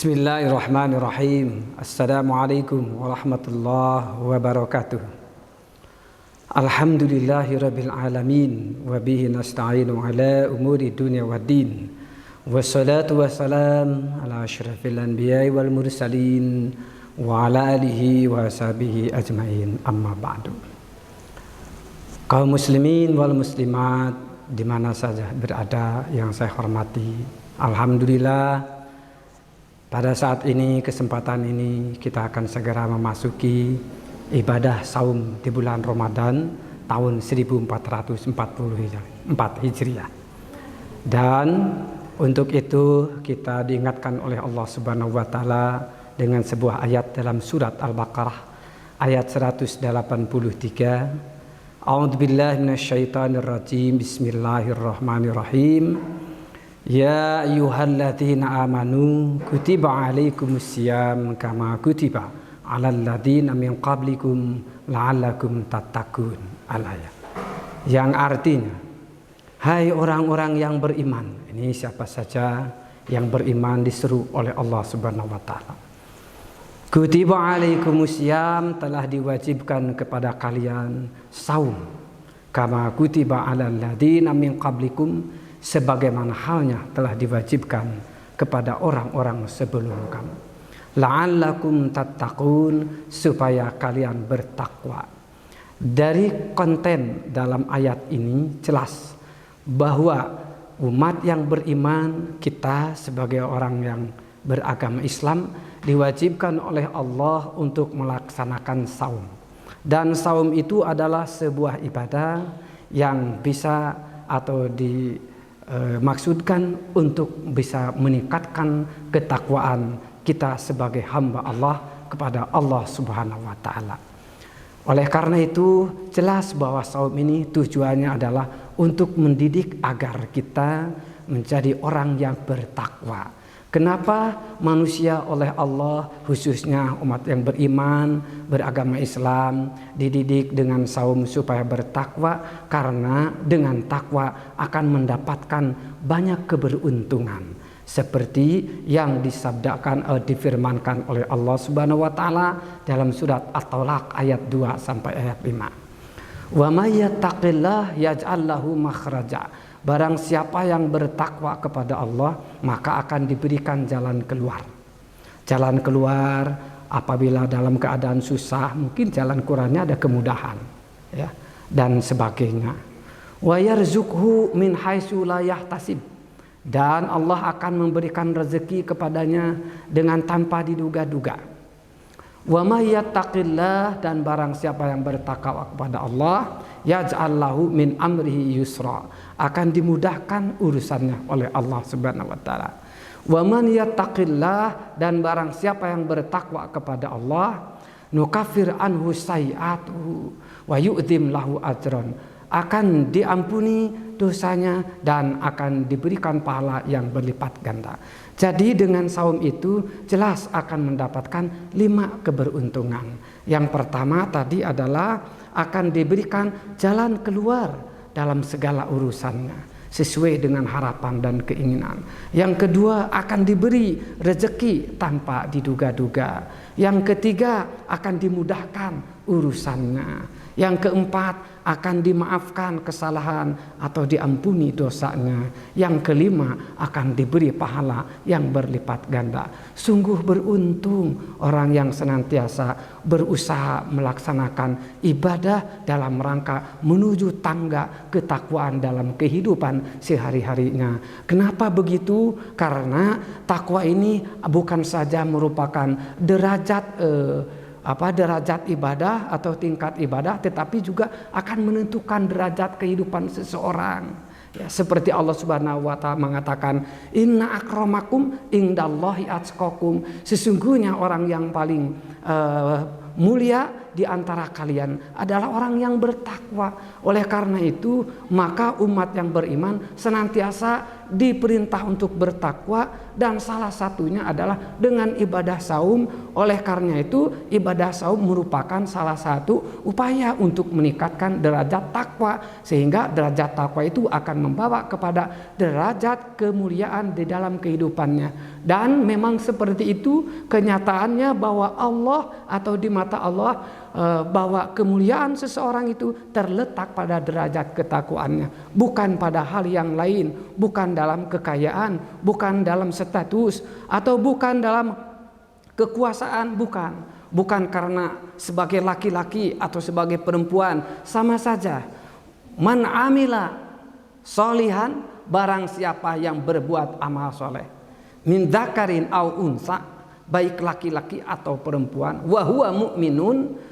Bismillahirrahmanirrahim. Assalamualaikum warahmatullahi wabarakatuh. Alhamdulillahirabbil alamin wa bihi nasta'inu ala umuri dunya waddin. Wassalatu wassalam ala asyrafil anbiya'i wal mursalin wa ala alihi wa sahbihi ajmain. Amma ba'du. Kaum muslimin wal muslimat di mana saja berada yang saya hormati, alhamdulillah pada saat ini, kesempatan ini kita akan segera memasuki ibadah saum di bulan Ramadan tahun 1444 Hijriah. Dan untuk itu kita diingatkan oleh Allah Subhanahu wa taala dengan sebuah ayat dalam surat Al-Baqarah ayat 183. A'udzubillahi minasyaitonirrajim. Bismillahirrahmanirrahim. Ya ayyuhalladzina amanu kutiba alaikumusiyam kama kutiba alal ladzina min qablikum la'allakum tattaqun. Al-ayat. Yang artinya, hai orang-orang yang beriman. Ini siapa saja yang beriman diseru oleh Allah Subhanahu wa taala. Kutiba alaikumusiyam, telah diwajibkan kepada kalian saum. Kama kutiba alal ladzina min qablikum, sebagaimana halnya telah diwajibkan kepada orang-orang sebelum kamu. La'allakum tattaqun, supaya kalian bertakwa. Dari konten dalam ayat ini jelas bahwa umat yang beriman, kita sebagai orang yang beragama Islam, diwajibkan oleh Allah untuk melaksanakan saum. Dan saum itu adalah sebuah ibadah yang bisa atau maksudkan untuk bisa meningkatkan ketakwaan kita sebagai hamba Allah kepada Allah Subhanahu wa taala. Oleh karena itu jelas bahwa saum ini tujuannya adalah untuk mendidik agar kita menjadi orang yang bertakwa. Kenapa manusia oleh Allah, khususnya umat yang beriman, beragama Islam, dididik dengan saum supaya bertakwa? Karena dengan takwa akan mendapatkan banyak keberuntungan. Seperti yang difirmankan oleh Allah Subhanahu wa taala dalam surat At-Talaq ayat 2 sampai ayat 5. Wa may yattaqillah yaj'al lahu makhraja. Barang siapa yang bertakwa kepada Allah, maka akan diberikan jalan keluar. Jalan keluar apabila dalam keadaan susah, mungkin jalan keluarnya ada kemudahan, ya, dan sebagainya. Wa yarzuqhu min haitsu la yahtasib. Dan Allah akan memberikan rezeki kepadanya dengan tanpa diduga-duga. Wa may yattaqillah, dan barang siapa yang bertakwa kepada Allah, yaj'al lahu min amrihi yusra, akan dimudahkan urusannya oleh Allah Subhanahu wa taala. Wa man yattaqillah, dan barang siapa yang bertakwa kepada Allah, nukaffir anhu sayi'atuhu wa yu'dzim lahu ajran, akan diampuni dosanya dan akan diberikan pahala yang berlipat ganda. Jadi dengan saum itu jelas akan mendapatkan 5 keberuntungan. Yang pertama tadi adalah akan diberikan jalan keluar dalam segala urusannya sesuai dengan harapan dan keinginan. Yang kedua, akan diberi rezeki tanpa diduga-duga. Yang ketiga, akan dimudahkan urusannya. Yang keempat, akan dimaafkan kesalahan atau diampuni dosanya. Yang kelima, akan diberi pahala yang berlipat ganda. Sungguh beruntung orang yang senantiasa berusaha melaksanakan ibadah dalam rangka menuju tangga ketakwaan dalam kehidupan sehari-harinya. Kenapa begitu? Karena takwa ini bukan saja merupakan derajat ibadah atau tingkat ibadah, tetapi juga akan menentukan derajat kehidupan seseorang. Ya, seperti Allah Subhanahu wa taala mengatakan, inna akramakum indallahi atqakum, sesungguhnya orang yang paling mulia di antara kalian adalah orang yang bertakwa. Oleh karena itu, maka umat yang beriman senantiasa diperintah untuk bertakwa, dan salah satunya adalah dengan ibadah saum. Oleh karena itu ibadah saum merupakan salah satu upaya untuk meningkatkan derajat takwa, sehingga derajat takwa itu akan membawa kepada derajat kemuliaan di dalam kehidupannya. Dan memang seperti itu kenyataannya, bahwa Allah atau di mata Allah, bahwa kemuliaan seseorang itu terletak pada derajat ketakwaannya, bukan pada hal yang lain, bukan dalam kekayaan, bukan dalam status, atau bukan dalam kekuasaan, bukan karena sebagai laki-laki atau sebagai perempuan, sama saja. Man amila solihan, barang siapa yang berbuat amal soleh, min dzakarin au unsa, baik laki-laki atau perempuan, wa huwa mu'minun,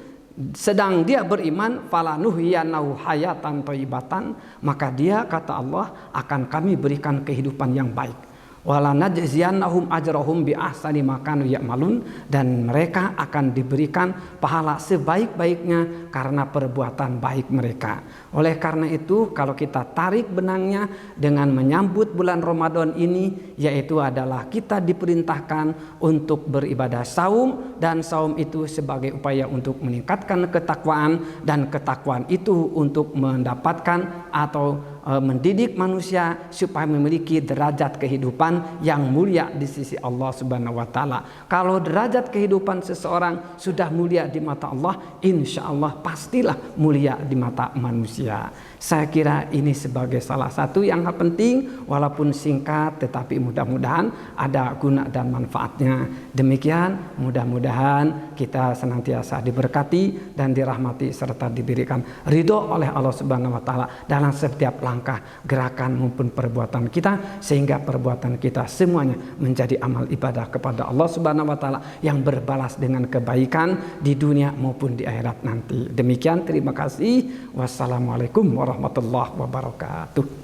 sedang dia beriman, falanuhyanahu hayatan thayyibatan, maka dia, kata Allah, akan kami berikan kehidupan yang baik. Walanajziyannahum ajrahum bi ahsani ma kanu ya'malun, dan mereka akan diberikan pahala sebaik-baiknya karena perbuatan baik mereka. Oleh karena itu, kalau kita tarik benangnya dengan menyambut bulan Ramadan ini, yaitu adalah kita diperintahkan untuk beribadah saum, dan saum itu sebagai upaya untuk meningkatkan ketakwaan, dan ketakwaan itu untuk mendapatkan atau mendidik manusia supaya memiliki derajat kehidupan yang mulia di sisi Allah Subhanahu wa taala. Kalau derajat kehidupan seseorang sudah mulia di mata Allah, insya Allah pastilah mulia di mata manusia. Saya kira ini sebagai salah satu yang penting, walaupun singkat tetapi mudah-mudahan ada guna dan manfaatnya. Demikian, mudah-mudahan kita senantiasa diberkati dan dirahmati serta diberikan ridho oleh Allah Subhanahu wa taala dalam setiap langkah, gerakan maupun perbuatan kita, sehingga perbuatan kita semuanya menjadi amal ibadah kepada Allah Subhanahu wa taala yang berbalas dengan kebaikan di dunia maupun di akhirat nanti. Demikian, terima kasih. Wassalamualaikum warahmatullahi wabarakatuh.